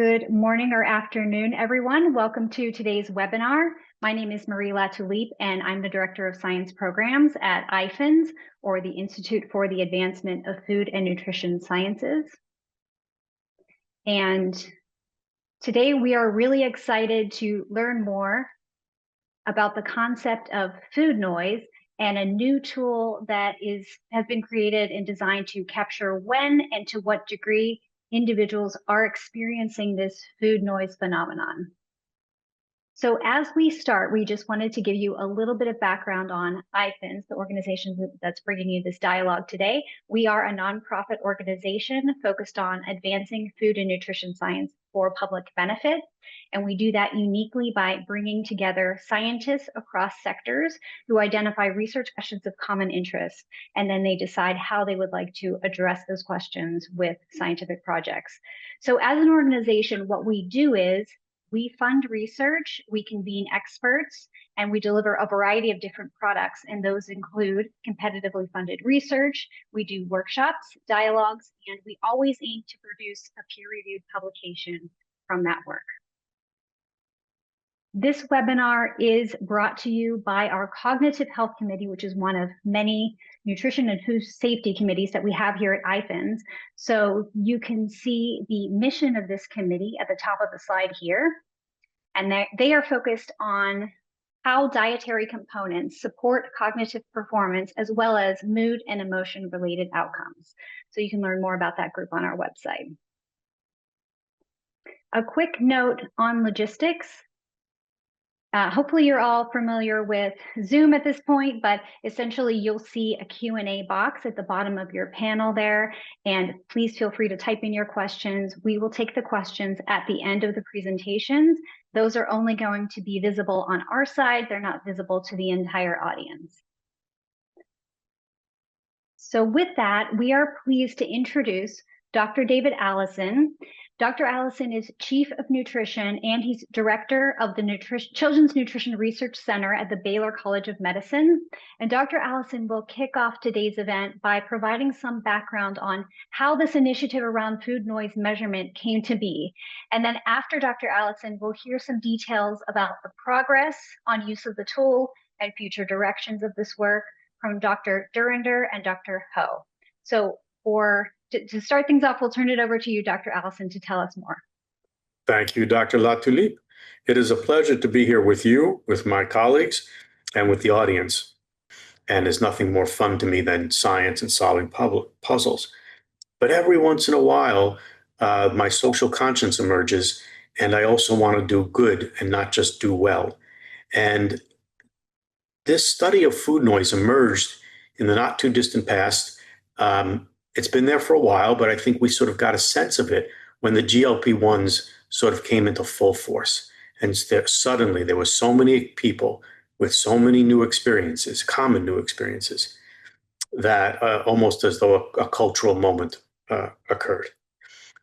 Good morning or afternoon, everyone. Welcome to today's webinar. My name is Marie Latulippe, and I'm the Director of Science Programs at IFANS, or the Institute for the Advancement of Food and Nutrition Sciences. And today we are really excited to learn more about the concept of food noise and a new tool that has been created and designed to capture when and to what degree individuals are experiencing this food noise phenomenon. So as we start, we just wanted to give you a little bit of background on IFANS, the organization that's bringing you this dialogue today. We are a nonprofit organization focused on advancing food and nutrition science for public benefit. And we do that uniquely by bringing together scientists across sectors who identify research questions of common interest, and then they decide how they would like to address those questions with scientific projects. So as an organization, what we do is we fund research, we convene experts, and we deliver a variety of different products. And those include competitively funded research, we do workshops, dialogues, and we always aim to produce a peer-reviewed publication from that work. This webinar is brought to you by our Cognitive Health Committee, which is one of many nutrition and food safety committees that we have here at IFANS. So you can see the mission of this committee at the top of the slide here. And they are focused on how dietary components support cognitive performance, as well as mood and emotion related outcomes. So you can learn more about that group on our website. A quick note on logistics. Hopefully you're all familiar with Zoom at this point, but essentially you'll see a Q&A box at the bottom of your panel there, and please feel free to type in your questions. We will take the questions at the end of the presentations. Those are only going to be visible on our side. They're not visible to the entire audience. So with that, we are pleased to introduce Dr. David Allison. Dr. Allison is Chief of Nutrition, and he's Director of the Children's Nutrition Research Center at the Baylor College of Medicine. And Dr. Allison will kick off today's event by providing some background on how this initiative around food noise measurement came to be. And then after Dr. Allison, we'll hear some details about the progress on use of the tool and future directions of this work from Dr. Durinder and Dr. Ho. So to start things off, we'll turn it over to you, Dr. Allison, to tell us more. Thank you, Dr. Latulippe. It is a pleasure to be here with you, with my colleagues, and with the audience. And there's nothing more fun to me than science and solving puzzles. But every once in a while, my social conscience emerges, and I also want to do good and not just do well. And this study of food noise emerged in the not too distant past. It's been there for a while, but I think we sort of got a sense of it when the GLP-1s sort of came into full force. And suddenly there were so many people with so many new experiences, common new experiences, that almost as though a cultural moment occurred.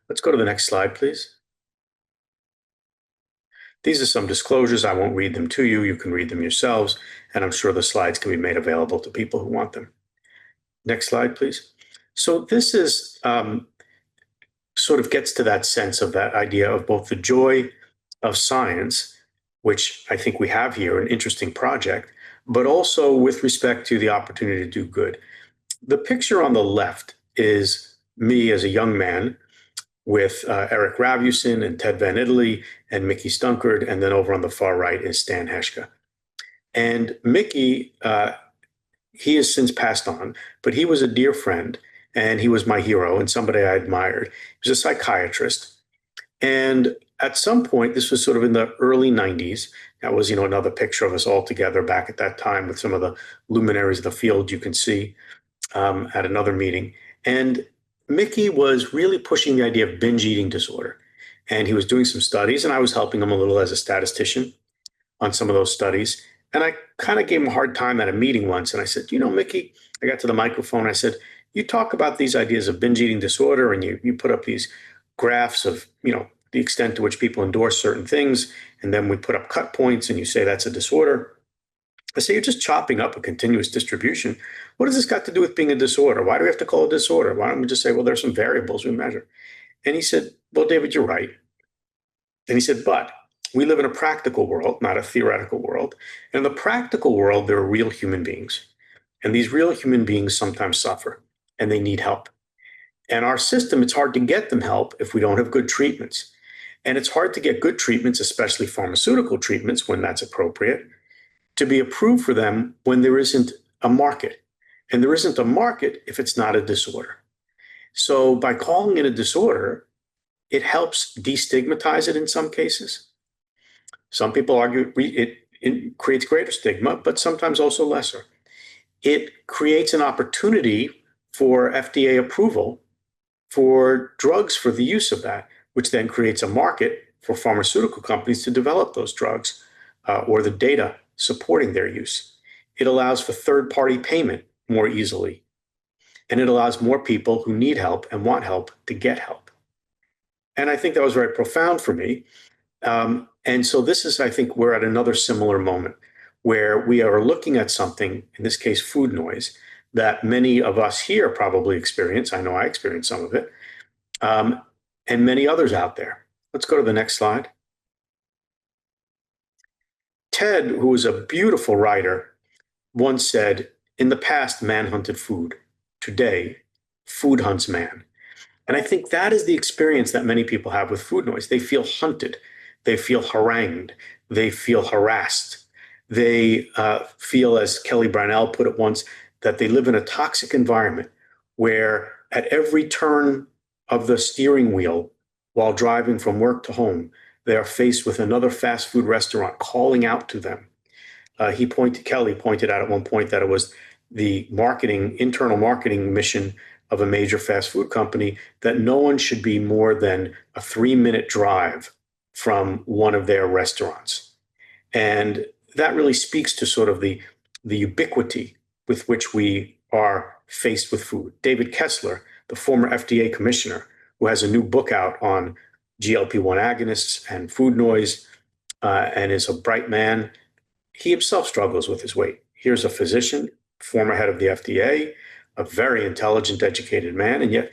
Let's go to the next slide, please. These are some disclosures. I won't read them to you. You can read them yourselves, and I'm sure the slides can be made available to people who want them. Next slide, please. So this is sort of gets to that sense of that idea of both the joy of science, which I think we have here, an interesting project, but also with respect to the opportunity to do good. The picture on the left is me as a young man with Eric Ravusin and Ted Van Italy and Mickey Stunkard, and then over on the far right is Stan Heshka. And Mickey, he has since passed on, but he was a dear friend. And he was my hero and somebody I admired. He was a psychiatrist. And at some point, this was sort of in the early 90s. That was, another picture of us all together back at that time with some of the luminaries of the field you can see at another meeting. And Mickey was really pushing the idea of binge eating disorder. And he was doing some studies, and I was helping him a little as a statistician on some of those studies. And I kind of gave him a hard time at a meeting once. And I said, Mickey, I got to the microphone. I said, you talk about these ideas of binge eating disorder, and you put up these graphs of, the extent to which people endorse certain things. And then we put up cut points and you say that's a disorder. I say, you're just chopping up a continuous distribution. What does this got to do with being a disorder? Why do we have to call it a disorder? Why don't we just say, well, there's some variables we measure? And he said, well, David, you're right. And he said, but we live in a practical world, not a theoretical world. And in the practical world, there are real human beings. And these real human beings sometimes suffer and they need help. And our system, it's hard to get them help if we don't have good treatments. And it's hard to get good treatments, especially pharmaceutical treatments, when that's appropriate, to be approved for them when there isn't a market. And there isn't a market if it's not a disorder. So by calling it a disorder, it helps destigmatize it in some cases. Some people argue it creates greater stigma, but sometimes also lesser. It creates an opportunity for FDA approval for drugs for the use of that, which then creates a market for pharmaceutical companies to develop those drugs or the data supporting their use. It allows for third-party payment more easily, and it allows more people who need help and want help to get help. And I think that was very profound for me. And so this is, I think, we're at another similar moment where we are looking at something, in this case, food noise, that many of us here probably experience. I know I experienced some of it, and many others out there. Let's go to the next slide. Ted, who was a beautiful writer, once said, in the past, man hunted food. Today, food hunts man. And I think that is the experience that many people have with food noise. They feel hunted. They feel harangued. They feel harassed. They feel, as Kelly Brownell put it once, that they live in a toxic environment where at every turn of the steering wheel while driving from work to home, they are faced with another fast food restaurant calling out to them. Kelly pointed out at one point that it was the internal marketing mission of a major fast food company that no one should be more than a 3-minute drive from one of their restaurants. And that really speaks to sort of the ubiquity with which we are faced with food. David Kessler, the former FDA commissioner, who has a new book out on GLP-1 agonists and food noise, and is a bright man, he himself struggles with his weight. Here's a physician, former head of the FDA, a very intelligent, educated man, and yet,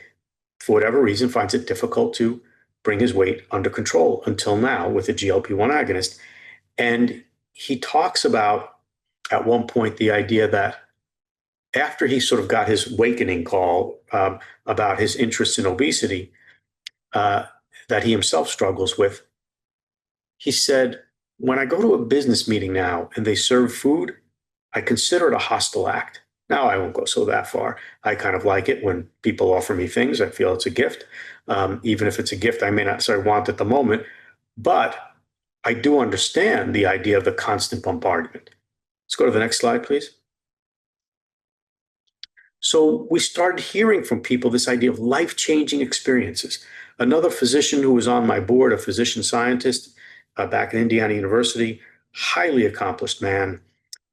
for whatever reason, finds it difficult to bring his weight under control until now with a GLP-1 agonist. And he talks about, at one point, the idea that after he sort of got his awakening call about his interest in obesity that he himself struggles with, he said, when I go to a business meeting now and they serve food, I consider it a hostile act. Now, I won't go so that far. I kind of like it when people offer me things. I feel it's a gift. Even if it's a gift I may not necessarily want at the moment. But I do understand the idea of the constant bombardment. Let's go to the next slide, please. So we started hearing from people this idea of life-changing experiences. Another physician who was on my board, a physician scientist back at Indiana University, highly accomplished man,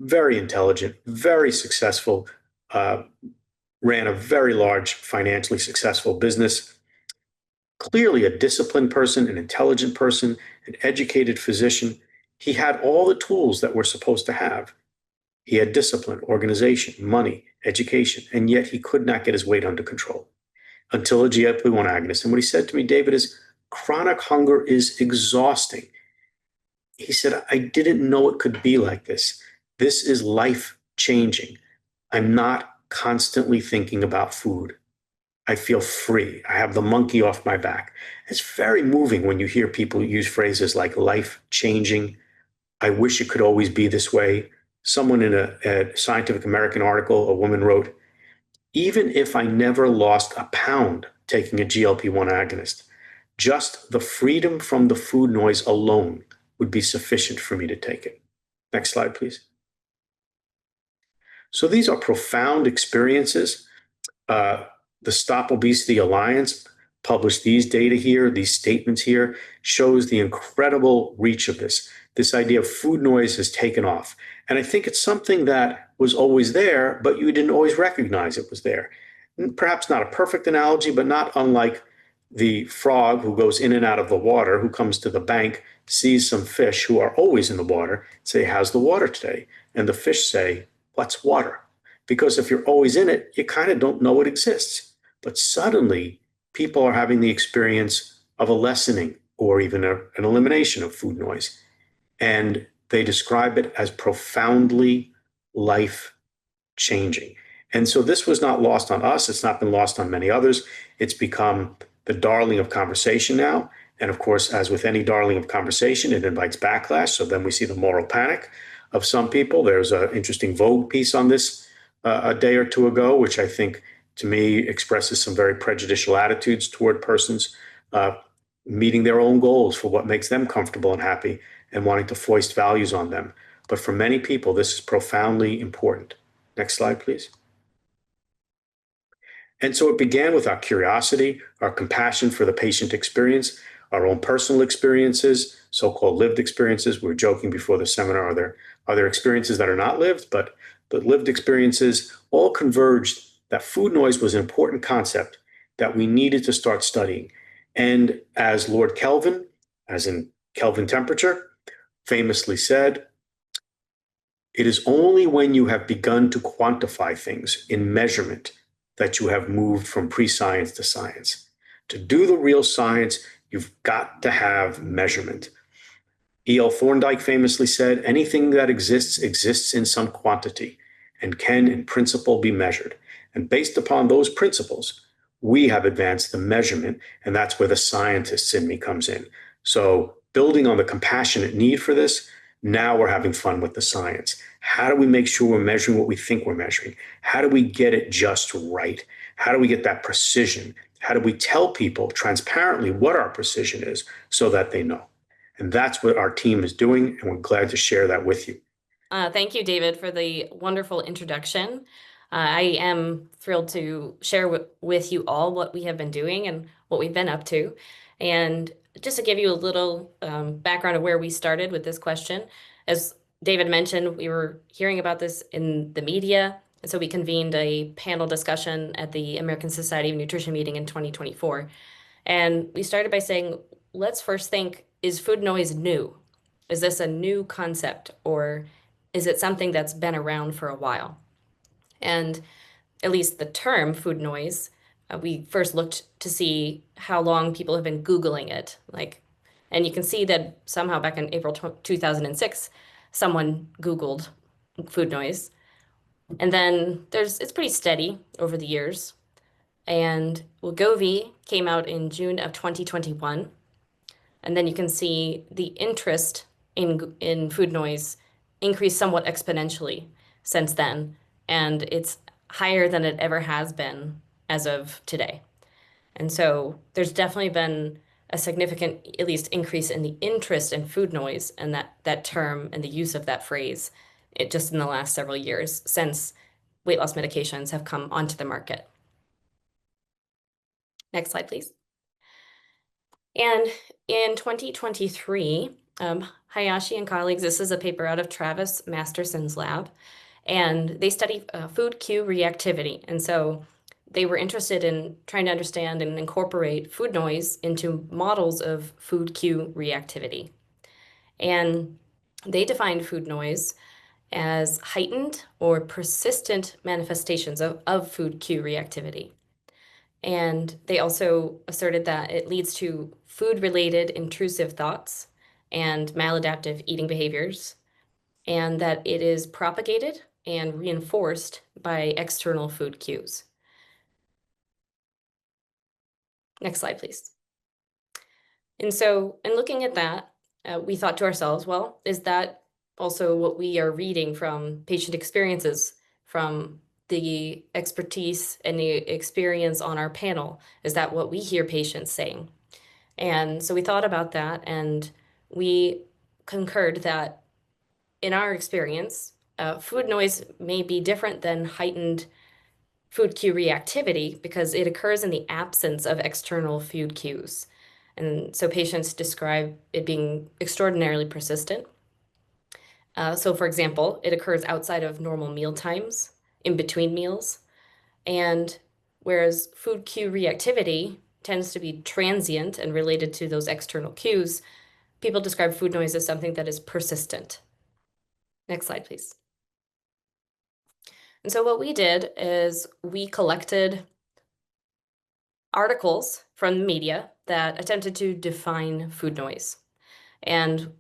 very intelligent, very successful, ran a very large, financially successful business. Clearly a disciplined person, an intelligent person, an educated physician. He had all the tools that we're supposed to have. He had discipline, organization, money, education, and yet he could not get his weight under control until a GLP-1 agonist. And what he said to me, David, is chronic hunger is exhausting. He said, I didn't know it could be like this. This is life-changing. I'm not constantly thinking about food. I feel free. I have the monkey off my back. It's very moving when you hear people use phrases like life-changing. I wish it could always be this way. Someone in a Scientific American article, a woman wrote, even if I never lost a pound taking a GLP-1 agonist, just the freedom from the food noise alone would be sufficient for me to take it. Next slide, please. So these are profound experiences. The Stop Obesity Alliance published these data here, these statements here, shows the incredible reach of this. This idea of food noise has taken off. And I think it's something that was always there, but you didn't always recognize it was there. Perhaps not a perfect analogy, but not unlike the frog who goes in and out of the water, who comes to the bank, sees some fish who are always in the water, say, how's the water today? And the fish say, what's water? Because if you're always in it, you kind of don't know it exists. But suddenly, people are having the experience of a lessening or even an elimination of food noise. And they describe it as profoundly life changing. And so this was not lost on us. It's not been lost on many others. It's become the darling of conversation now. And of course, as with any darling of conversation, it invites backlash. So then we see the moral panic of some people. There's an interesting Vogue piece on this a day or two ago, which I think to me expresses some very prejudicial attitudes toward persons uh, meeting their own goals for what makes them comfortable and happy and wanting to foist values on them. But for many people, this is profoundly important. Next slide, please. And so it began with our curiosity, our compassion for the patient experience, our own personal experiences, so-called lived experiences. We were joking before the seminar, are there experiences that are not lived, but lived experiences all converged that food noise was an important concept that we needed to start studying. And as Lord Kelvin, as in Kelvin temperature, famously said, it is only when you have begun to quantify things in measurement that you have moved from pre-science to science. To do the real science, you've got to have measurement. E.L. Thorndike famously said, anything that exists exists in some quantity and can in principle be measured. And based upon those principles, we have advanced the measurement, and that's where the scientists in me comes in. So building on the compassionate need for this, now we're having fun with the science. How do we make sure we're measuring what we think we're measuring? How do we get it just right? How do we get that precision? How do we tell people transparently what our precision is so that they know? And that's what our team is doing, and we're glad to share that with you. Thank you, David, for the wonderful introduction. I am thrilled to share with you all what we have been doing and what we've been up to. And just to give you a little background of where we started with this question, as David mentioned, we were hearing about this in the media, and so we convened a panel discussion at the American Society of Nutrition meeting in 2024. And we started by saying, let's first think, is food noise new? Is this a new concept, or is it something that's been around for a while? And at least the term food noise, we first looked to see how long people have been Googling it. And you can see that somehow back in April 2006, someone Googled food noise. And then it's pretty steady over the years. And Wegovy came out in June of 2021. And then you can see the interest in food noise increased somewhat exponentially since then, and it's higher than it ever has been as of today. And so there's definitely been a significant, at least, increase in the interest in food noise and that term and the use of that phrase just in the last several years since weight loss medications have come onto the market. Next slide, please. And in 2023, Hayashi and colleagues, this is a paper out of Travis Masterson's lab, and they study food cue reactivity. And so they were interested in trying to understand and incorporate food noise into models of food cue reactivity. And they defined food noise as heightened or persistent manifestations of food cue reactivity. And they also asserted that it leads to food-related intrusive thoughts and maladaptive eating behaviors, and that it is propagated and reinforced by external food cues. Next slide, please. And so in looking at that, we thought to ourselves, well, is that also what we are reading from patient experiences, from the expertise and the experience on our panel? Is that what we hear patients saying? And so we thought about that, and we concurred that in our experience, food noise may be different than heightened food cue reactivity because it occurs in the absence of external food cues. And so patients describe it being extraordinarily persistent. So for example, it occurs outside of normal meal times, in between meals. And whereas food cue reactivity tends to be transient and related to those external cues, people describe food noise as something that is persistent. Next slide, please. And so what we did is we collected articles from the media that attempted to define food noise. And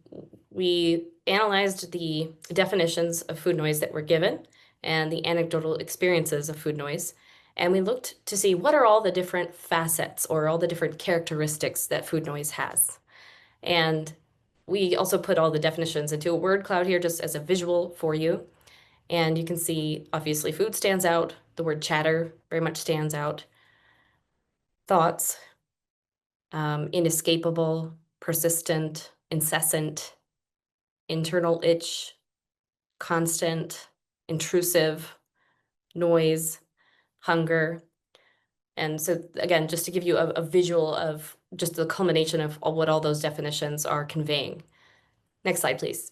we analyzed the definitions of food noise that were given and the anecdotal experiences of food noise. And we looked to see what are all the different facets or all the different characteristics that food noise has. And we also put all the definitions into a word cloud here just as a visual for you. And you can see, obviously, food stands out. The word chatter very much stands out. Thoughts, inescapable, persistent, incessant, internal itch, constant, intrusive, noise, hunger. And so, again, just to give you a visual of just the culmination of what all those definitions are conveying. Next slide, please.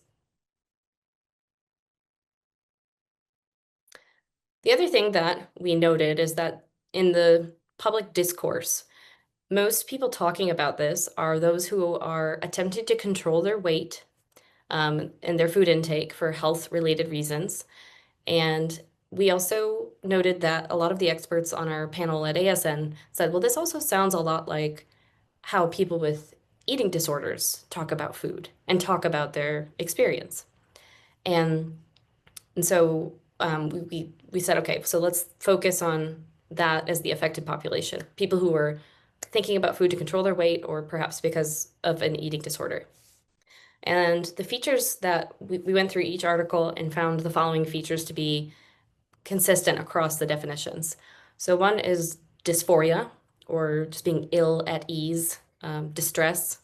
The other thing that we noted is that in the public discourse, most people talking about this are those who are attempting to control their weight and their food intake for health-related reasons. And we also noted that a lot of the experts on our panel at ASN said, well, this also sounds a lot like how people with eating disorders talk about food and talk about their experience. And so we said, okay, so let's focus on that as the affected population, people who are thinking about food to control their weight or perhaps because of an eating disorder. And the features that we went through each article and found the following features to be consistent across the definitions. So one is dysphoria, or just being ill at ease, distress.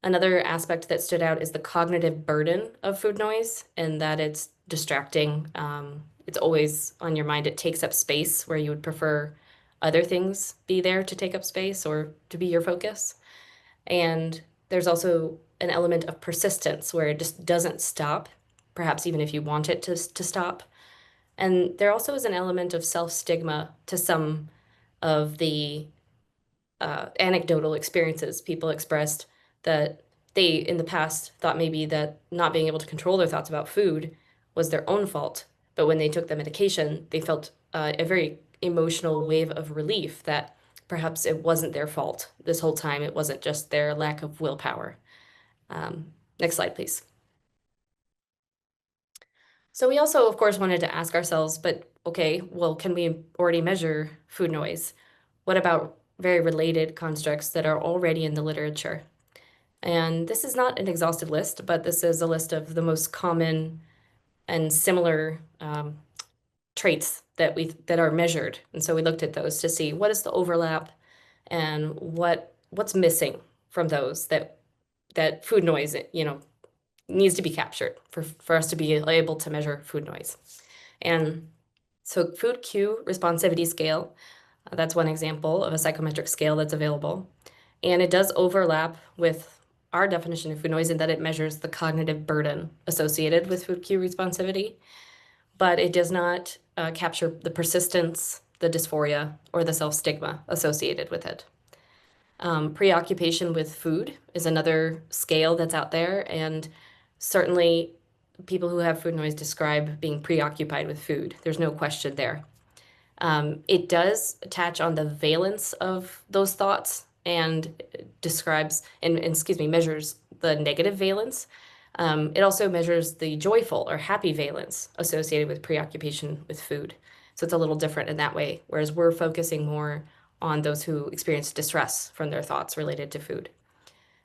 Another aspect that stood out is the cognitive burden of food noise, and that it's distracting. It's always on your mind. It takes up space where you would prefer other things be there to take up space or to be your focus. And there's also an element of persistence where it just doesn't stop, perhaps even if you want it to stop. And there also is an element of self-stigma to some of the anecdotal experiences people expressed that they, in the past, thought maybe that not being able to control their thoughts about food was their own fault. But when they took the medication, they felt a very emotional wave of relief that perhaps it wasn't their fault this whole time. It wasn't just their lack of willpower. Next slide, please. So we also, of course, wanted to ask ourselves, but okay, well, can we already measure food noise? What about very related constructs that are already in the literature? And this is not an exhaustive list, but this is a list of the most common and similar traits that are measured. And so we looked at those to see what is the overlap and what's missing from those that food noise, needs to be captured for us to be able to measure food noise. And so food cue responsivity scale, that's one example of a psychometric scale that's available. And it does overlap with our definition of food noise in that it measures the cognitive burden associated with food cue responsivity, but it does not capture the persistence, the dysphoria, or the self-stigma associated with it. Preoccupation with food is another scale that's out there, and certainly people who have food noise describe being preoccupied with food. There's no question there. It does attach on the valence of those thoughts and describes measures the negative valence. It also measures the joyful or happy valence associated with preoccupation with food. So it's a little different in that way, whereas we're focusing more on those who experience distress from their thoughts related to food.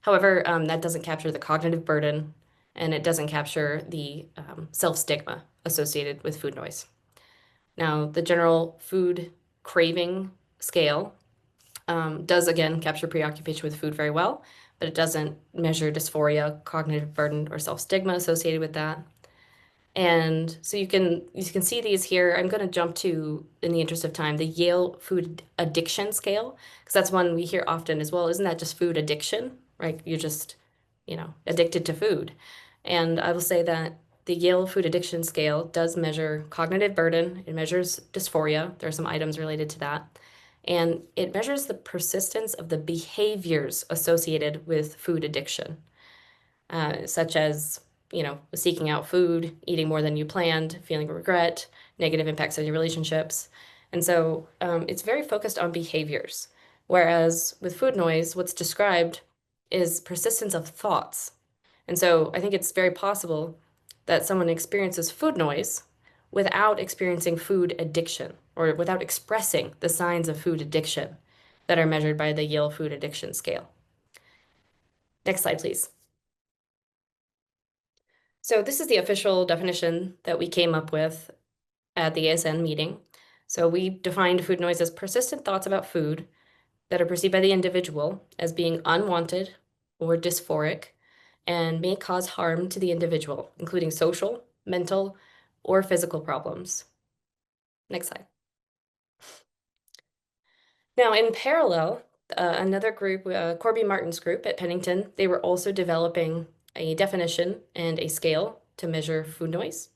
However, that doesn't capture the cognitive burden, and it doesn't capture the self-stigma associated with food noise. Now, the general food craving scale does, again, capture preoccupation with food very well, but it doesn't measure dysphoria, cognitive burden, or self-stigma associated with that. And so you can see these here. I'm going to jump to, in the interest of time, the Yale Food Addiction Scale, because that's one we hear often as well. Isn't that just food addiction, right? You're just, addicted to food. And I will say that the Yale Food Addiction Scale does measure cognitive burden. It measures dysphoria. There are some items related to that. And it measures the persistence of the behaviors associated with food addiction, such as seeking out food, eating more than you planned, feeling regret, negative impacts on your relationships. And so it's very focused on behaviors. Whereas with food noise, what's described is persistence of thoughts. And so I think it's very possible that someone experiences food noise without experiencing food addiction or without expressing the signs of food addiction that are measured by the Yale Food Addiction Scale. Next slide, please. So this is the official definition that we came up with at the ASN meeting. So we defined food noise as persistent thoughts about food that are perceived by the individual as being unwanted or dysphoric and may cause harm to the individual, including social, mental, or physical problems. Next slide. Now, in parallel, another group, Corby Martin's group at Pennington, they were also developing a definition and a scale to measure food noise.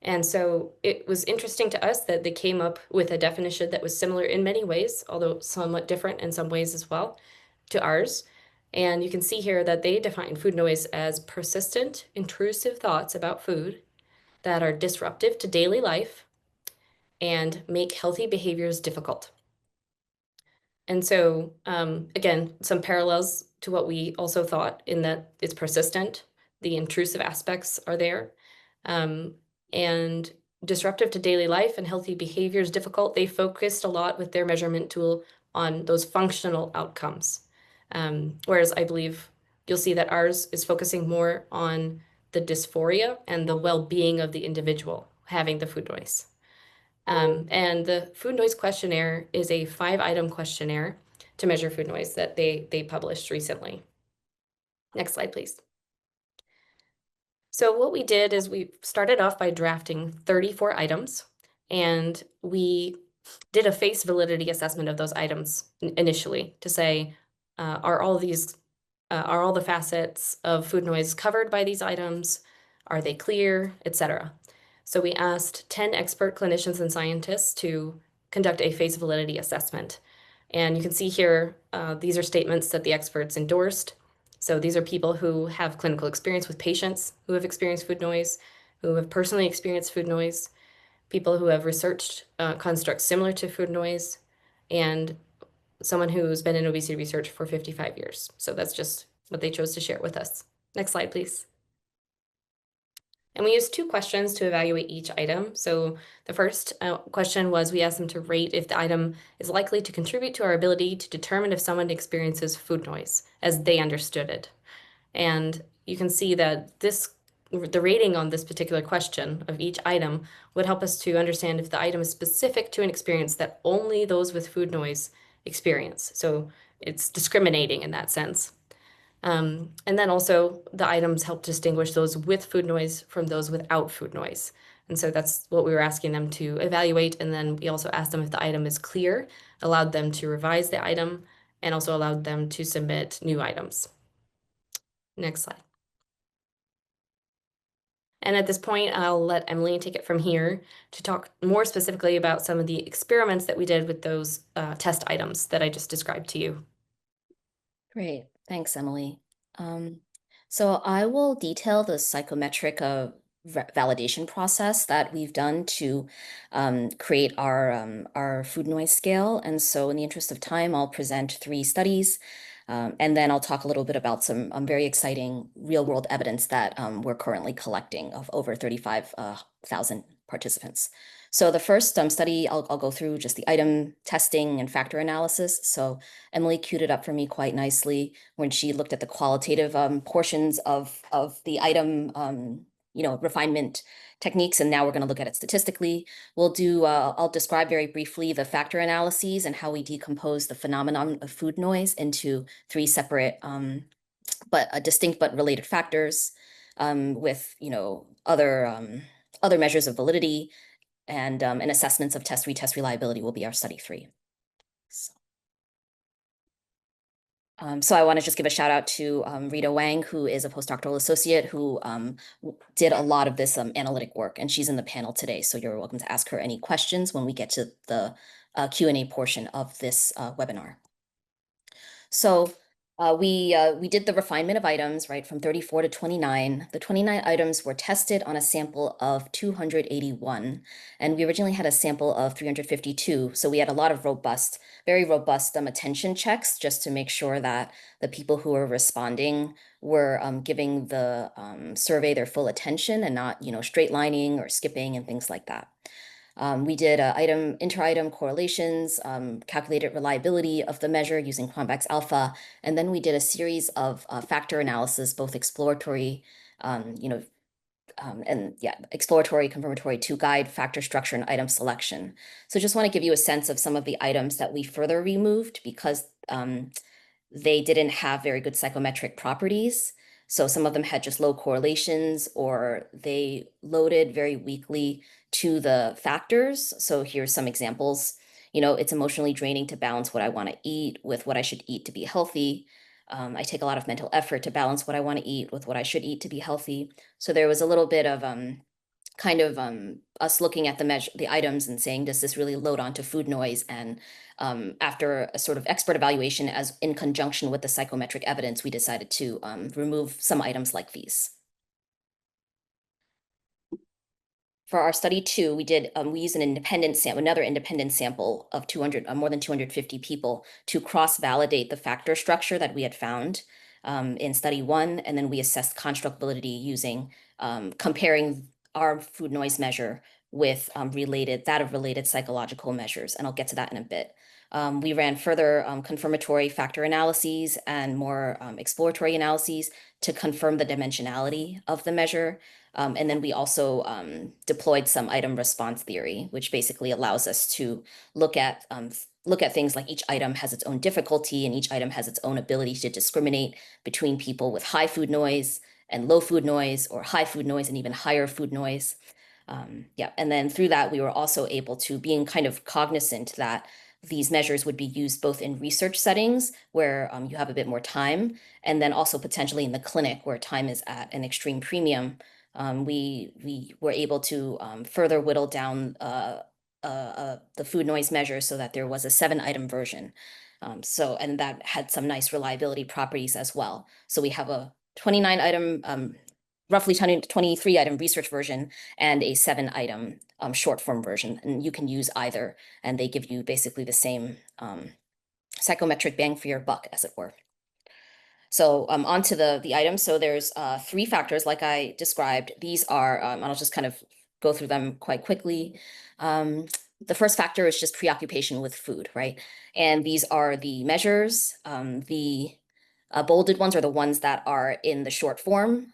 And so it was interesting to us that they came up with a definition that was similar in many ways, although somewhat different in some ways as well, to ours. And you can see here that they define food noise as persistent, intrusive thoughts about food that are disruptive to daily life and make healthy behaviors difficult. And so, again, some parallels to what we also thought in that it's persistent, the intrusive aspects are there, and disruptive to daily life and healthy behaviors difficult. They focused a lot with their measurement tool on those functional outcomes. Whereas I believe you'll see that ours is focusing more on the dysphoria and the well-being of the individual having the food noise. And the food noise questionnaire is a 5-item questionnaire to measure food noise that they published recently. Next slide, please. So what we did is we started off by drafting 34 items, and we did a face validity assessment of those items initially to say, are all the facets of food noise covered by these items? Are they clear, etc.? So we asked 10 expert clinicians and scientists to conduct a face validity assessment. And you can see here, these are statements that the experts endorsed. So these are people who have clinical experience with patients who have experienced food noise, who have personally experienced food noise, people who have researched constructs similar to food noise, and someone who's been in obesity research for 55 years. So that's just what they chose to share with us. Next slide, please. And we used 2 questions to evaluate each item. So the first question was we asked them to rate if the item is likely to contribute to our ability to determine if someone experiences food noise as they understood it. And you can see that the rating on this particular question of each item would help us to understand if the item is specific to an experience that only those with food noise experience. So it's discriminating in that sense. And then also the items help distinguish those with food noise from those without food noise. And so that's what we were asking them to evaluate. And then we also asked them if the item is clear, allowed them to revise the item, and also allowed them to submit new items. Next slide. And at this point, I'll let Emily take it from here to talk more specifically about some of the experiments that we did with those test items that I just described to you. Great. Thanks, Emily. So I will detail the psychometric validation process that we've done to create our food noise scale. And so in the interest of time, I'll present 3 studies, and then I'll talk a little bit about some very exciting real-world evidence that we're currently collecting of over 35,000 participants. So the first study, I'll go through just the item testing and factor analysis. So Emily queued it up for me quite nicely when she looked at the qualitative portions of the item, refinement techniques, and now we're going to look at it statistically. I'll describe very briefly the factor analyses and how we decompose the phenomenon of food noise into 3 separate but distinct but related factors, with other measures of validity, and assessments of retest reliability will be our study 3. So I want to just give a shout out to Rita Wang, who is a postdoctoral associate who did a lot of this analytic work, and she's in the panel today. So you're welcome to ask her any questions when we get to the Q&A portion of this webinar. So We did the refinement of items, right, from 34 to 29. The 29 items were tested on a sample of 281, and we originally had a sample of 352. So we had a lot of very robust attention checks just to make sure that the people who were responding were giving the survey their full attention and not, straight lining or skipping and things like that. We did inter-item correlations, calculated reliability of the measure using convex alpha, and then we did a series of factor analysis, both exploratory, exploratory, confirmatory to guide factor structure and item selection. So just want to give you a sense of some of the items that we further removed because they didn't have very good psychometric properties. So some of them had just low correlations or they loaded very weakly to the factors. So here's some examples. It's emotionally draining to balance what I want to eat with what I should eat to be healthy. I take a lot of mental effort to balance what I want to eat with what I should eat to be healthy. So there was a little bit of us looking at the items and saying, does this really load onto food noise? And after a sort of expert evaluation, as in conjunction with the psychometric evidence, we decided to remove some items like these. For our study 2, we used another independent sample of more than 250 people to cross-validate the factor structure that we had found in study 1, and then we assessed construct validity using comparing our food noise measure with related psychological measures, and I'll get to that in a bit. We ran further confirmatory factor analyses and more exploratory analyses to confirm the dimensionality of the measure. And then we also deployed some item response theory, which basically allows us to look at things like each item has its own difficulty and each item has its own ability to discriminate between people with high food noise and low food noise, or high food noise and even higher food noise. And then through that, we were also able to, being kind of cognizant that these measures would be used both in research settings where you have a bit more time, and then also potentially in the clinic where time is at an extreme premium. We were able to further whittle down the food noise measure so that there was a 7-item version. And that had some nice reliability properties as well. So we have a 29-item, roughly 23-item research version and a 7-item short form version. And you can use either, and they give you basically the same psychometric bang for your buck, as it were. So onto the items. So there's 3 factors like I described. These are, and I'll just kind of go through them quite quickly. The first factor is just preoccupation with food, right? And these are the measures. The bolded ones are the ones that are in the short form.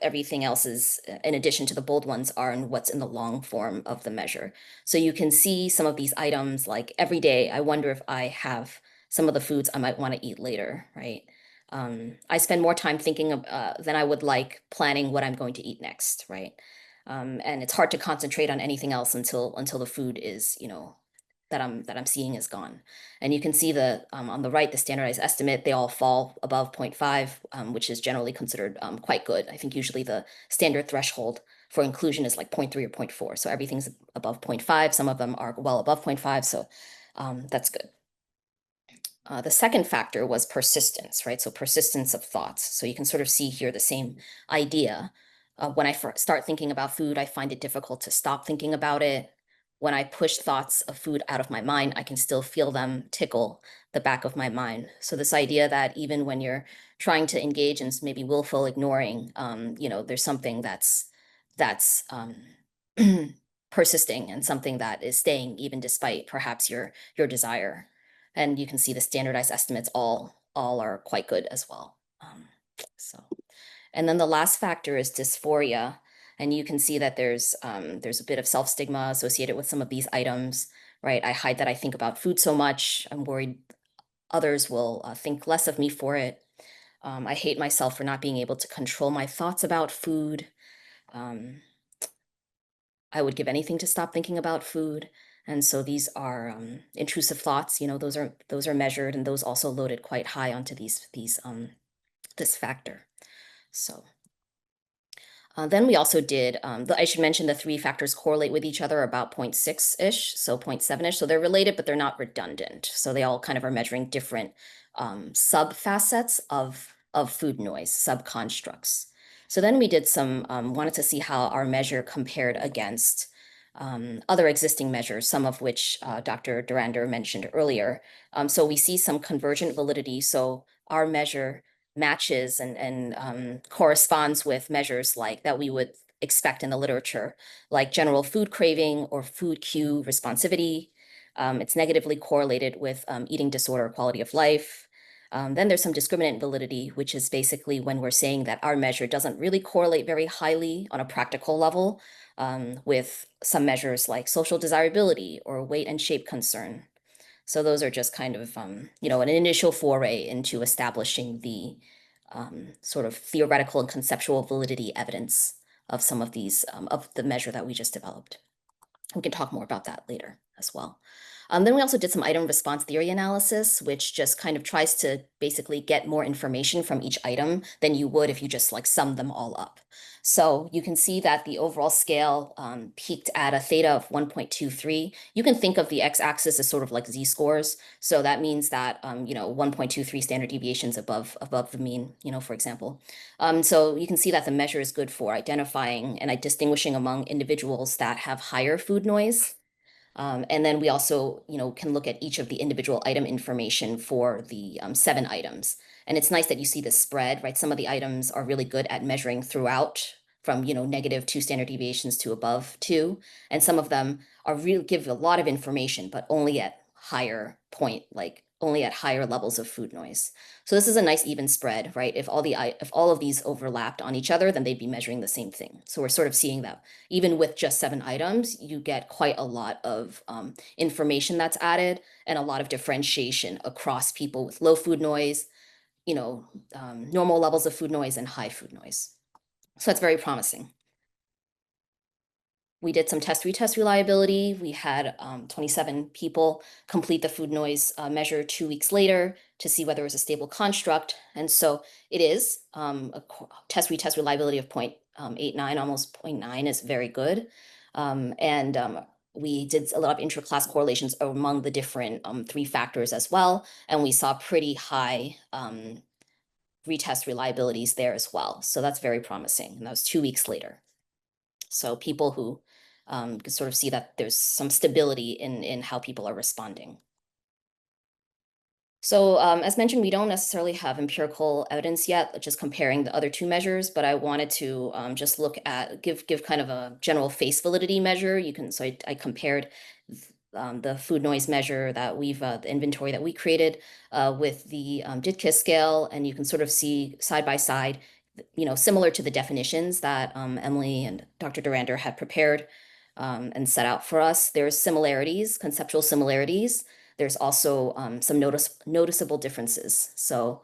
Everything else is, in addition to the bold ones, are in what's in the long form of the measure. So you can see some of these items like every day, I wonder if I have some of the foods I might want to eat later, right? I spend more time thinking than I would like planning what I'm going to eat next, right? And it's hard to concentrate on anything else until the food is, that I'm seeing is gone. And you can see on the right, the standardized estimate, they all fall above 0.5, which is generally considered quite good. I think usually the standard threshold for inclusion is like 0.3 or 0.4. So everything's above 0.5. Some of them are well above 0.5. So that's good. The second factor was persistence, right? So persistence of thoughts. So you can sort of see here the same idea. When I start thinking about food, I find it difficult to stop thinking about it. When I push thoughts of food out of my mind, I can still feel them tickle the back of my mind. So this idea that even when you're trying to engage in maybe willful ignoring, there's something that's persisting and something that is staying even despite perhaps your desire. And you can see the standardized estimates all are quite good as well. And then the last factor is dysphoria. And you can see that there's a bit of self-stigma associated with some of these items, right? I hide that I think about food so much. I'm worried others will think less of me for it. I hate myself for not being able to control my thoughts about food. I would give anything to stop thinking about food. And so these are intrusive thoughts, those are measured, and those also loaded quite high onto this factor. So then we also did, I should mention the 3 factors correlate with each other about 0.6-ish, so 0.7-ish. So they're related, but they're not redundant. So they all kind of are measuring different subfacets of food noise, subconstructs. So then we did some, wanted to see how our measure compared against other existing measures, some of which Dr. Durander mentioned earlier. So we see some convergent validity. So our measure matches and corresponds with measures like that we would expect in the literature, like general food craving or food cue responsivity. It's negatively correlated with eating disorder quality of life. Then there's some discriminant validity, which is basically when we're saying that our measure doesn't really correlate very highly on a practical level with some measures like social desirability or weight and shape concern. So those are just kind of, an initial foray into establishing the sort of theoretical and conceptual validity evidence of some of these, of the measure that we just developed. We can talk more about that later as well. Then we also did some item response theory analysis, which just kind of tries to basically get more information from each item than you would if you just like sum them all up. So you can see that the overall scale peaked at a theta of 1.23. You can think of the x-axis as sort of like z-scores. So that means that, 1.23 standard deviations above the mean, for example. So you can see that the measure is good for identifying and distinguishing among individuals that have higher food noise. And then we also, can look at each of the individual item information for the 7 items. And it's nice that you see the spread, right? Some of the items are really good at measuring throughout from, -2 standard deviations to above 2. And some of them are really give a lot of information, but only at higher point, like only at higher levels of food noise. So this is a nice even spread, right? If all of these overlapped on each other, then they'd be measuring the same thing. So we're sort of seeing that even with just 7 items, you get quite a lot of information that's added and a lot of differentiation across people with low food noise, normal levels of food noise and high food noise. So that's very promising. We did some retest reliability. We had 27 people complete the food noise measure 2 weeks later to see whether it was a stable construct. And so it is a retest reliability of 0.89, almost 0.9 is very good. We did a lot of intra-class correlations among the different 3 factors as well. And we saw pretty high retest reliabilities there as well. So that's very promising. And that was 2 weeks later. So people who can sort of see that there's some stability in how people are responding. So as mentioned, we don't necessarily have empirical evidence yet, just comparing the other 2 measures, but I wanted to just look at, give kind of a general face validity measure. So I compared the food noise measure that the inventory that we created with the DITKIS scale, and you can sort of see side by side, similar to the definitions that Emily and Dr. Durander had prepared and set out for us. There's similarities, conceptual similarities. There's also some noticeable differences. So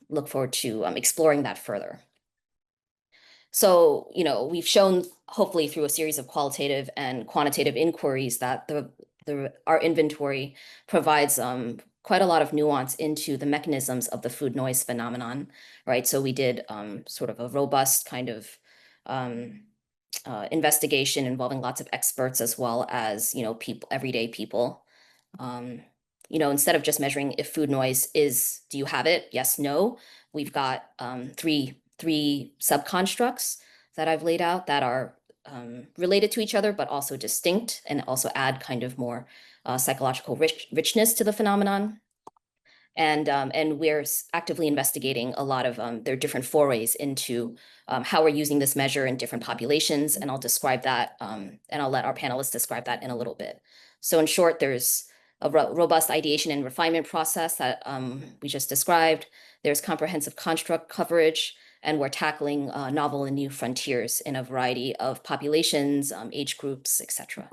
look forward to exploring that further. So, we've shown, hopefully through a series of qualitative and quantitative inquiries, that our inventory provides quite a lot of nuance into the mechanisms of the food noise phenomenon, right? So we did sort of a robust kind of investigation involving lots of experts as well as, everyday people. Instead of just measuring if food noise is, do you have it? Yes, no. We've got three subconstructs that I've laid out that are related to each other, but also distinct, and also add kind of more psychological richness to the phenomenon. And we're actively investigating a lot of their different forays into how we're using this measure in different populations, and I'll describe that, and I'll let our panelists describe that in a little bit. So in short, there's a robust ideation and refinement process that we just described. There's comprehensive construct coverage, and we're tackling novel and new frontiers in a variety of populations, age groups, etc.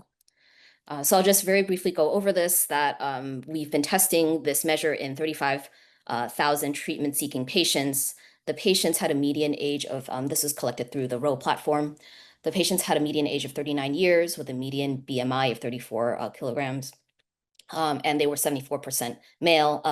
So I'll just very briefly go over this, that we've been testing this measure in 35,000 treatment-seeking patients. The patients had a median age of, this is collected through the RO platform. The patients had a median age of 39 years with a median BMI of 34 kilograms. And they were 74%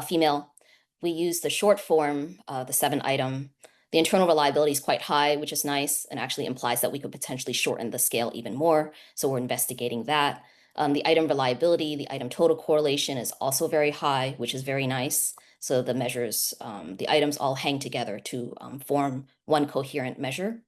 female. We used the short form, the 7-item. The internal reliability is quite high, which is nice, and actually implies that we could potentially shorten the scale even more. So we're investigating that. The item reliability, the item total correlation is also very high, which is very nice. So the measures, the items all hang together to form one coherent measure.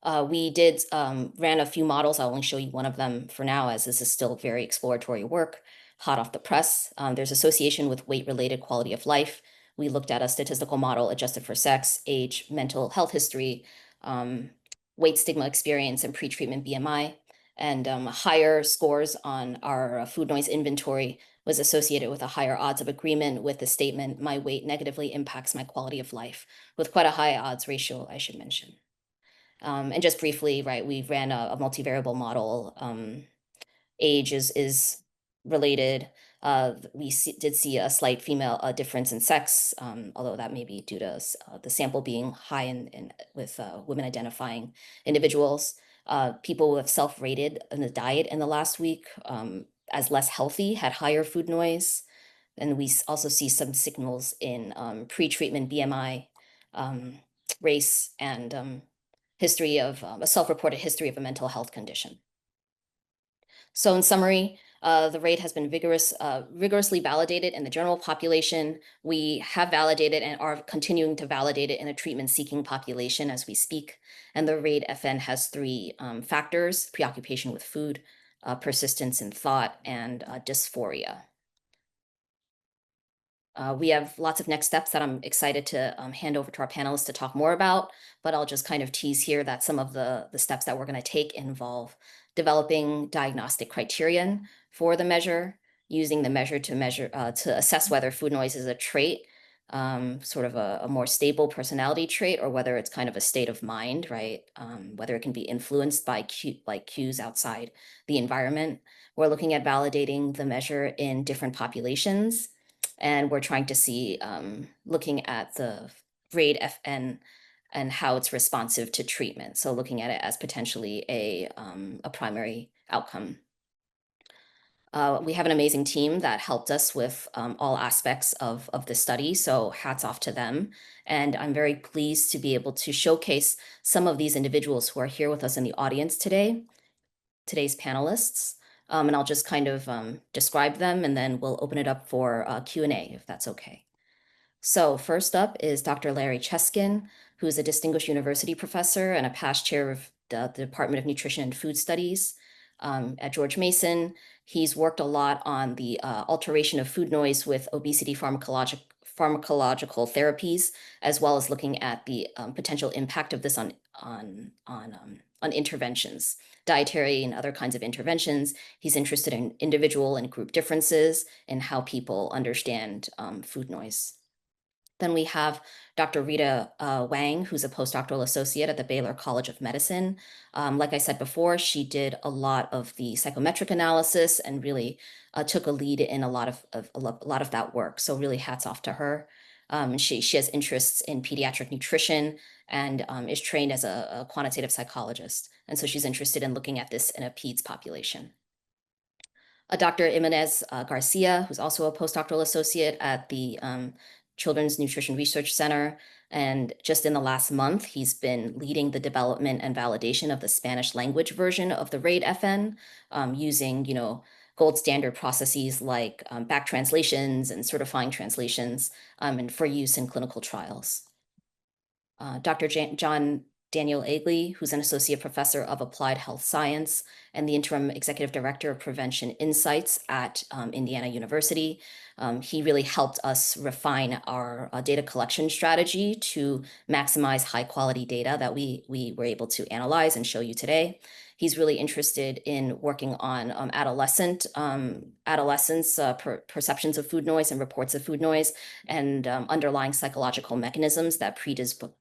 We did ran a few models. I'll only show you one of them for now, as this is still very exploratory work, hot off the press. There's association with weight-related quality of life. We looked at a statistical model adjusted for sex, age, mental health history, weight stigma experience, and pretreatment BMI. And higher scores on our food noise inventory was associated with a higher odds of agreement with the statement, "My weight negatively impacts my quality of life," with quite a high odds ratio, I should mention. And just briefly, right, we ran a multivariable model. Age is related. Did see a slight female difference in sex, although that may be due to the sample being high in with women identifying individuals. People who have self-rated in the diet in the last week as less healthy had higher food noise. And we also see some signals in pre-treatment BMI, race, and history of a self-reported history of a mental health condition. So in summary, the rate has been rigorously validated in the general population. We have validated and are continuing to validate it in a treatment-seeking population as we speak. And the rate FN has three factors: preoccupation with food, persistence in thought, and dysphoria. We have lots of next steps that I'm excited to hand over to our panelists to talk more about, but I'll just kind of tease here that some of the steps that we're going to take involve developing diagnostic criterion for the measure, using the measure to assess whether food noise is a trait, sort of a more stable personality trait, or whether it's kind of a state of mind, right? Whether it can be influenced by cues outside the environment. We're looking at validating the measure in different populations. And we're trying to see, looking at the grade FN and how it's responsive to treatment. So looking at it as potentially a primary outcome. We have an amazing team that helped us with all aspects of the study, so hats off to them. And I'm very pleased to be able to showcase some of these individuals who are here with us in the audience today, today's panelists. And I'll just kind of describe them, and then we'll open it up for Q&A, if that's okay. So first up is Dr. Larry Cheskin, who is a distinguished university professor and a past chair of the Department of Nutrition and Food Studies at George Mason. He's worked a lot on the alteration of food noise with obesity pharmacological therapies, as well as looking at the potential impact of this on interventions, dietary and other kinds of interventions. He's interested in individual and group differences and how people understand food noise. Then we have Dr. Rita Wang, who's a postdoctoral associate at the Baylor College of Medicine. Like I said before, she did a lot of the psychometric analysis and really took a lead in a lot of that work. So really hats off to her. She has interests in pediatric nutrition and is trained as a quantitative psychologist. And so she's interested in looking at this in a peds population. Dr. Jimenez Garcia, who's also a postdoctoral associate at the Children's Nutrition Research Center. And just in the last month, he's been leading the development and validation of the Spanish language version of the RAID-FN using, gold standard processes like back translations and certifying translations and for use in clinical trials. Dr. John Daniel Agley, who's an associate professor of applied health science and the interim executive director of prevention insights at Indiana University. He really helped us refine our data collection strategy to maximize high quality data that we were able to analyze and show you today. He's really interested in working on adolescence perceptions of food noise and reports of food noise, and underlying psychological mechanisms that predispose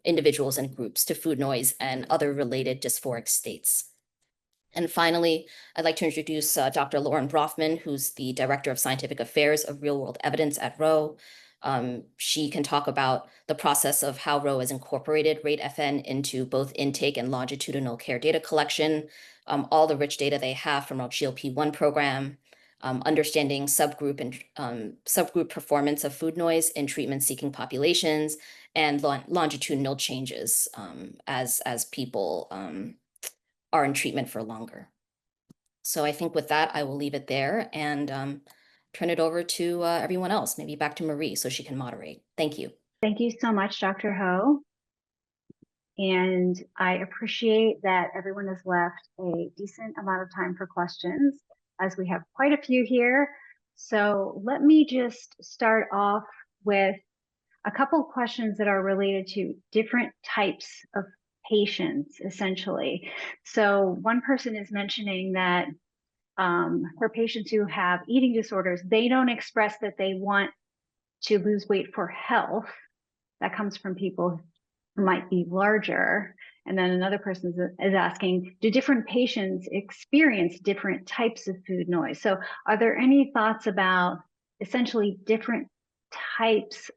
individuals and groups to food noise and other related dysphoric states. And finally, I'd like to introduce Dr. Lauren Brofman, who's the Director of Scientific Affairs of Real World Evidence at Roe. She can talk about the process of how Roe has incorporated RAID-FN into both intake and longitudinal care data collection, all the rich data they have from our GLP-1 program, understanding subgroup and subgroup performance of food noise in treatment-seeking populations, and longitudinal changes as people are in treatment for longer. So I think with that, I will leave it there and turn it over to everyone else, maybe back to Marie so she can moderate. Thank you. Thank you so much, Dr. Ho. And I appreciate that everyone has left a decent amount of time for questions, as we have quite a few here. So let me just start off with a couple of questions that are related to different types of patients, essentially. So one person is mentioning that for patients who have eating disorders, they don't express that they want to lose weight for health. That comes from people who might be larger. And then another person is asking, do different patients experience different types of food noise? So are there any thoughts about essentially different types,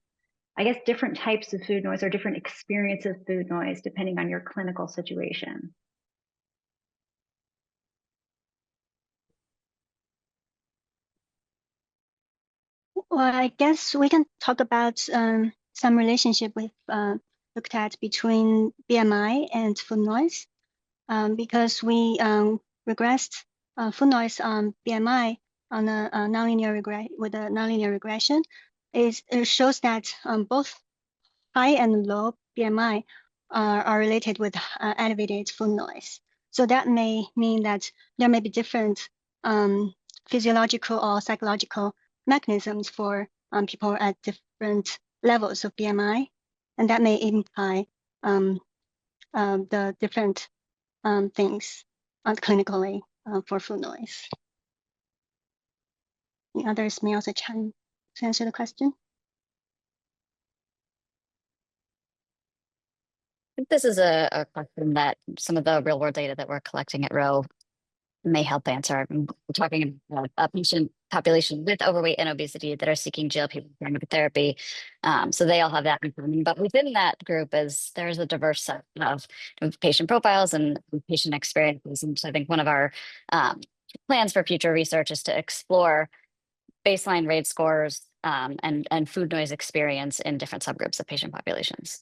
I guess different types of food noise or different experience of food noise depending on your clinical situation? Well, I guess we can talk about some relationship with looked at between BMI and food noise, because we regressed food noise on BMI on a nonlinear regression. It shows that both high and low BMI are related with elevated food noise. So that may mean that there may be different physiological or psychological mechanisms for people at different levels of BMI, and that may imply the different things clinically for food noise. The others may also chime to answer the question. I think this is a question that some of the real world data that we're collecting at Roe may help answer. We're talking about a patient population with overweight and obesity that are seeking GLP-1 therapy. So they all have that in common. But within that group there's a diverse set of patient profiles and patient experiences. And so I think one of our plans for future research is to explore baseline RAID scores and food noise experience in different subgroups of patient populations.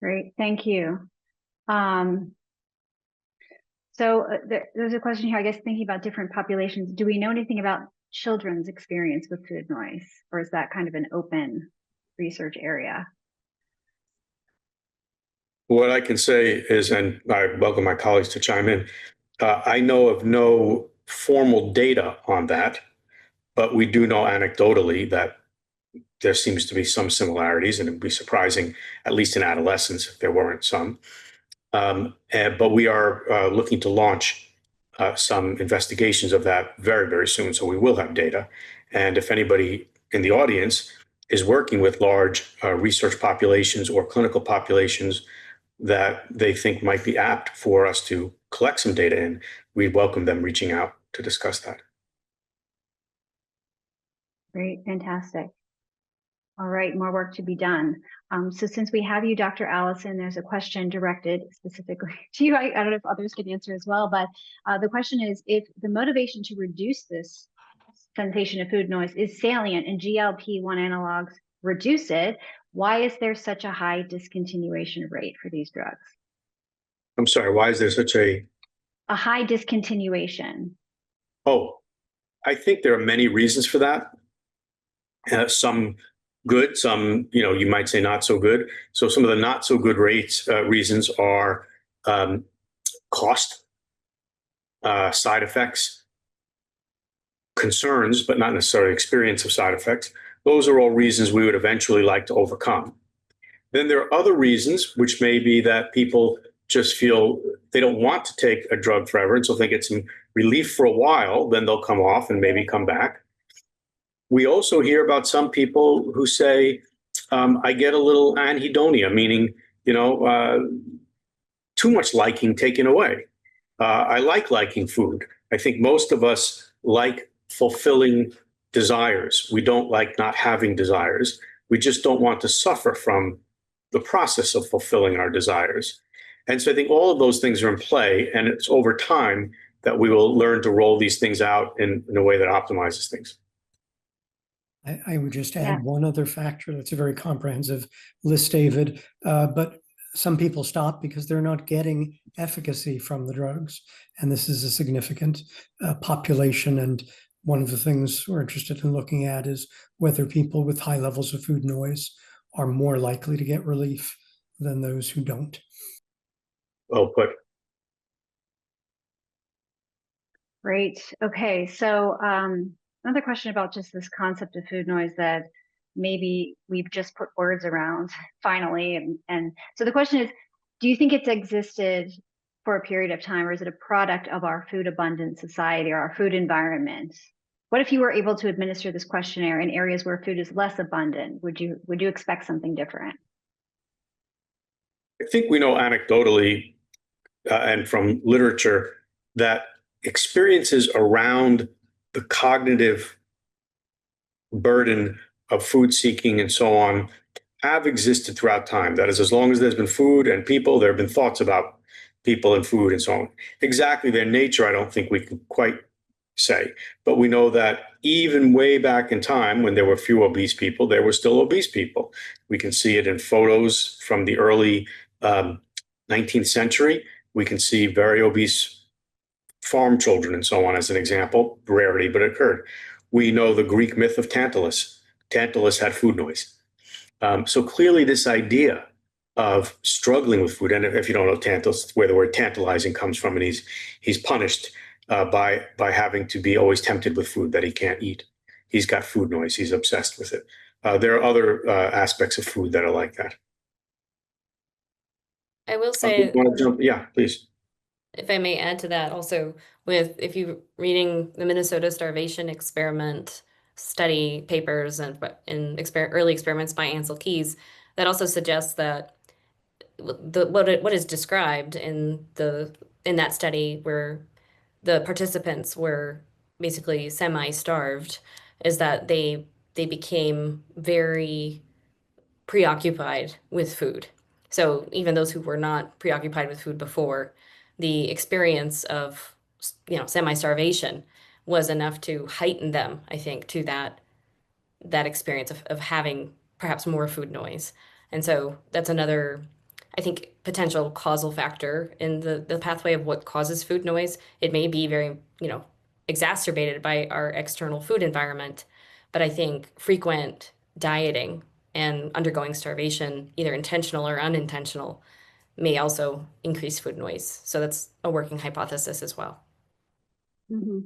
Great, thank you. There's a question here, I guess, thinking about different populations. Do we know anything about children's experience with food noise, or is that kind of an open research area? What I can say is, and I welcome my colleagues to chime in, I know of no formal data on that, but we do know anecdotally that there seems to be some similarities, and it'd be surprising, at least in adolescence, if there weren't some. But we are looking to launch some investigations of that very, very soon. So we will have data. And if anybody in the audience is working with large research populations or clinical populations that they think might be apt for us to collect some data in, we welcome them reaching out to discuss that. Great, fantastic. All right, more work to be done. So since we have you, Dr. Allison, there's a question directed specifically to you. I don't know if others can answer as well, but the question is, if the motivation to reduce this sensation of food noise is salient and GLP-1 analogs reduce it, why is there such a high discontinuation rate for these drugs? I'm sorry, why is there such a high discontinuation? Oh, I think there are many reasons for that. Some good, some, you might say not so good. So some of the not so good reasons are cost, side effects, concerns, but not necessarily experience of side effects. Those are all reasons we would eventually like to overcome. Then there are other reasons, which may be that people just feel they don't want to take a drug forever. And so if they get some relief for a while, then they'll come off and maybe come back. We also hear about some people who say, I get a little anhedonia, meaning, too much liking taken away. I like liking food. I think most of us like fulfilling desires. We don't like not having desires. We just don't want to suffer from the process of fulfilling our desires. And so I think all of those things are in play, and it's over time that we will learn to roll these things out in a way that optimizes things. I would just add one other factor. That's a very comprehensive list, David. But some people stop because they're not getting efficacy from the drugs. And this is a significant population. And one of the things we're interested in looking at is whether people with high levels of food noise are more likely to get relief than those who don't. Well put. Great. Okay. So another question about just this concept of food noise that maybe we've just put words around finally. And so the question is, do you think it's existed for a period of time, or is it a product of our food abundant society or our food environment? What if you were able to administer this questionnaire in areas where food is less abundant? Would you expect something different? I think we know anecdotally and from literature that experiences around the cognitive burden of food seeking and so on have existed throughout time. That is, as long as there's been food and people, there have been thoughts about people and food and so on. Exactly their nature, I don't think we can quite say. But we know that even way back in time, when there were few obese people, there were still obese people. We can see it in photos from the early 19th century. We can see very obese farm children and so on as an example. Rarity, but it occurred. We know the Greek myth of Tantalus. Tantalus had food noise. So clearly this idea of struggling with food, and if you don't know Tantalus, where the word tantalizing comes from, and he's punished by having to be always tempted with food that he can't eat. He's got food noise. He's obsessed with it. There are other aspects of food that are like that. I will say, Yeah, please. if I may add to that, also if you reading the Minnesota starvation experiment study papers and early experiments by Ansel Keys, that also suggests that what is described in that study, where the participants were basically semi-starved, is that they became very preoccupied with food. So even those who were not preoccupied with food before, the experience of semi-starvation was enough to heighten them, I think, to that experience of having perhaps more food noise. And so that's another, I think, potential causal factor in the pathway of what causes food noise. It may be very, exacerbated by our external food environment, but I think frequent dieting and undergoing starvation, either intentional or unintentional, may also increase food noise. So that's a working hypothesis as well. Mm-hmm.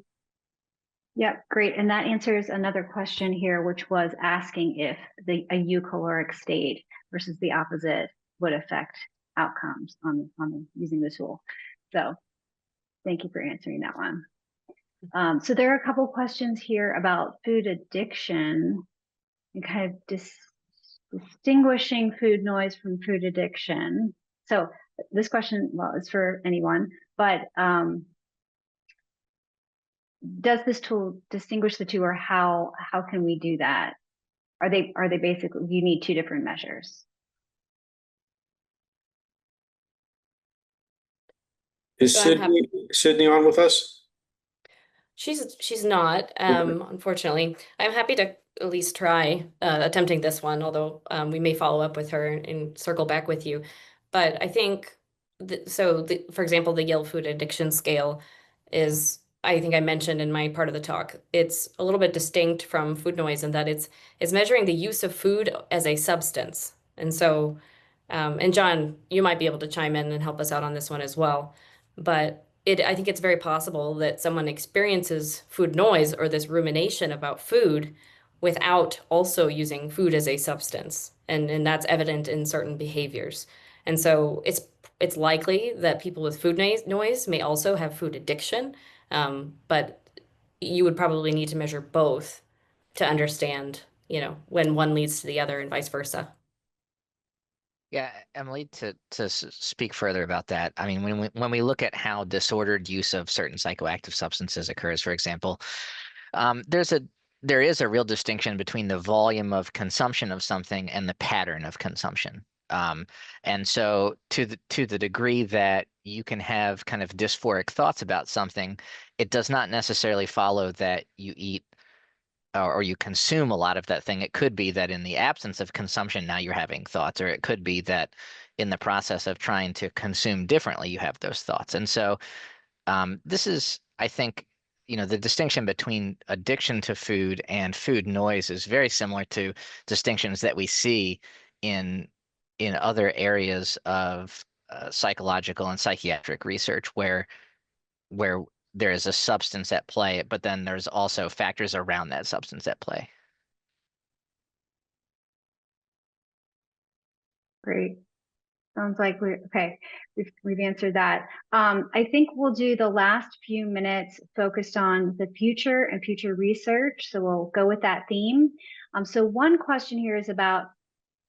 Yeah, great. And that answers another question here, which was asking if a eucaloric state versus the opposite would affect outcomes on using the tool. So thank you for answering that one. So there are a couple questions here about food addiction and kind of distinguishing food noise from food addiction. So this question, well, is for anyone, but does this tool distinguish the two, or how can we do that? Are they basically, you need two different measures? Is So Sydney on with us? She's not, unfortunately. I'm happy to at least try attempting this one, although we may follow up with her and circle back with you. But I think, for example, the Yale Food Addiction Scale is, I think I mentioned in my part of the talk, it's a little bit distinct from food noise in that it's measuring the use of food as a substance. And so, and John, you might be able to chime in and help us out on this one as well. But I think it's very possible that someone experiences food noise or this rumination about food without also using food as a substance. And that's evident in certain behaviors. And so it's likely that people with food noise may also have food addiction, but you would probably need to measure both to understand, when one leads to the other and vice versa. Yeah, Emily, to speak further about that, I mean, when we look at how disordered use of certain psychoactive substances occurs, for example, there is a real distinction between the volume of consumption of something and the pattern of consumption. And so to the degree that you can have kind of dysphoric thoughts about something, it does not necessarily follow that you eat or you consume a lot of that thing. It could be that in the absence of consumption, now you're having thoughts, or it could be that in the process of trying to consume differently, you have those thoughts. And so this is, I think, the distinction between addiction to food and food noise is very similar to distinctions that we see in other areas of psychological and psychiatric research where there is a substance at play, but then there's also factors around that substance at play. Great. Sounds like we're okay. We've answered that. I think we'll do the last few minutes focused on the future and future research. So we'll go with that theme. So one question here is about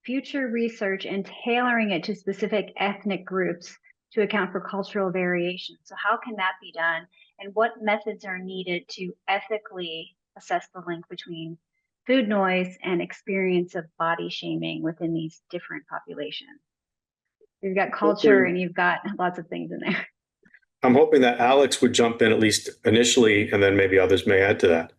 future research and tailoring it to specific ethnic groups to account for cultural variation. So how can that be done? And what methods are needed to ethically assess the link between food noise and experience of body shaming within these different populations? You've got culture and you've got lots of things in there. I'm hoping that Alex would jump in at least initially, and then maybe others may add to that.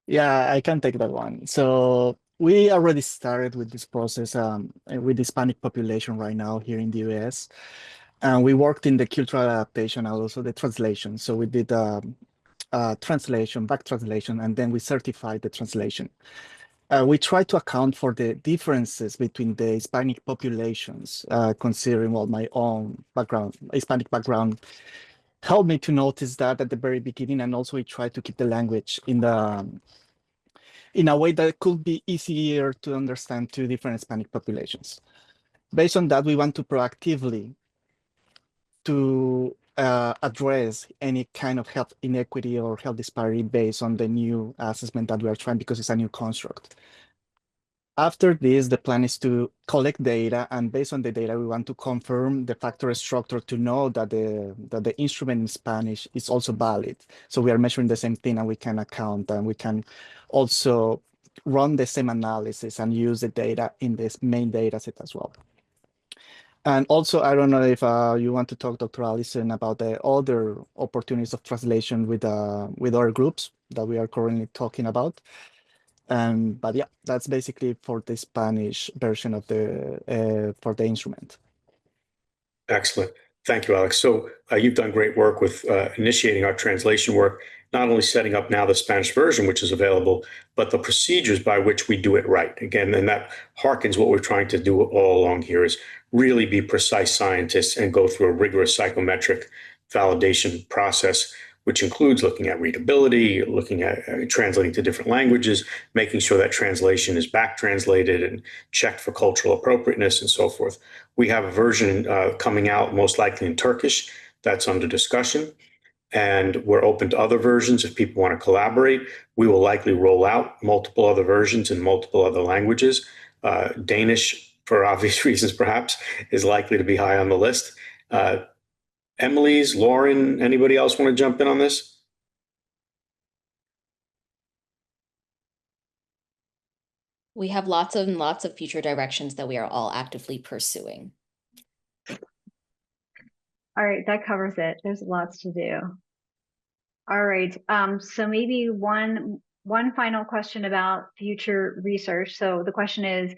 Yeah, I can take that one. So we already started with this process with the Hispanic population right now here in the US. And we worked in the cultural adaptation and also the translation. So we did translation, back translation, and then we certified the translation. We try to account for the differences between the Hispanic populations, considering my own background, Hispanic background, helped me to notice that at the very beginning, and also we try to keep the language in a way that could be easier to understand to different Hispanic populations. Based on that, we want to proactively to address any kind of health inequity or health disparity based on the new assessment that we are trying, because it's a new construct. After this, the plan is to collect data, and based on the data, we want to confirm the factor structure to know that the instrument in Spanish is also valid. So we are measuring the same thing, and we can account, and we can also run the same analysis and use the data in this main data set as well. And also, I don't know if you want to talk, Dr. Allison, about the other opportunities of translation with other groups that we are currently talking about. But yeah, that's basically for the Spanish version of for the instrument. Excellent. Thank you, Alex. So you've done great work with initiating our translation work, not only setting up now the Spanish version, which is available, but the procedures by which we do it right. Again, and that harkens what we're trying to do all along here is really be precise scientists and go through a rigorous psychometric validation process, which includes looking at readability, looking at translating to different languages, making sure that translation is back translated and checked for cultural appropriateness and so forth. We have a version coming out most likely in Turkish that's under discussion, and we're open to other versions if people want to collaborate. We will likely roll out multiple other versions in multiple other languages. Danish, for obvious reasons perhaps, is likely to be high on the list. Emily's, Lauren, anybody else want to jump in on this? We have lots and lots of future directions that we are all actively pursuing. All right, that covers it. There's lots to do. All right, so maybe one final question about future research. So the question is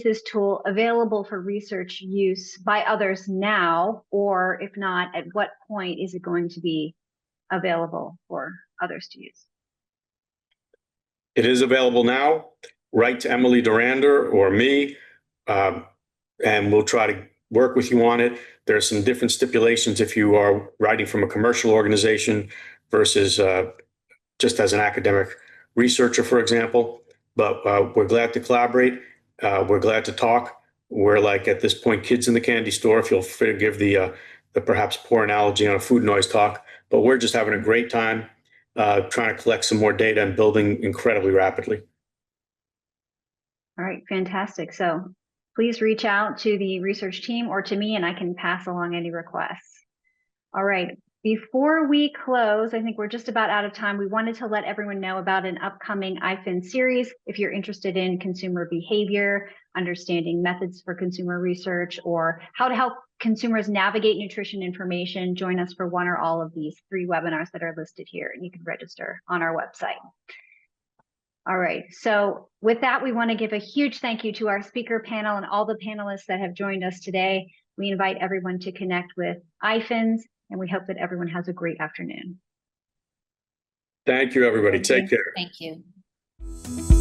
this tool available for research use by others now, or if not, at what point is it going to be available for others to use? It is available now. Write to Emily Durander or me, and we'll try to work with you on it. There are some different stipulations if you are writing from a commercial organization versus just as an academic researcher, for example. But we're glad to collaborate. We're glad to talk. We're like, at this point, kids in the candy store, if you'll forgive the perhaps poor analogy on a food noise talk. But we're just having a great time trying to collect some more data and building incredibly rapidly. All right, fantastic. So please reach out to the research team or to me, and I can pass along any requests. All right, before we close, I think we're just about out of time. We wanted to let everyone know about an upcoming IFIN series. If you're interested in consumer behavior, understanding methods for consumer research, or how to help consumers navigate nutrition information, join us for one or all of these 3 webinars that are listed here, and you can register on our website. All right, so with that, we want to give a huge thank you to our speaker panel and all the panelists that have joined us today. We invite everyone to connect with IFINS, and we hope that everyone has a great afternoon. Thank you, everybody. Thank Take you. care. Thank you.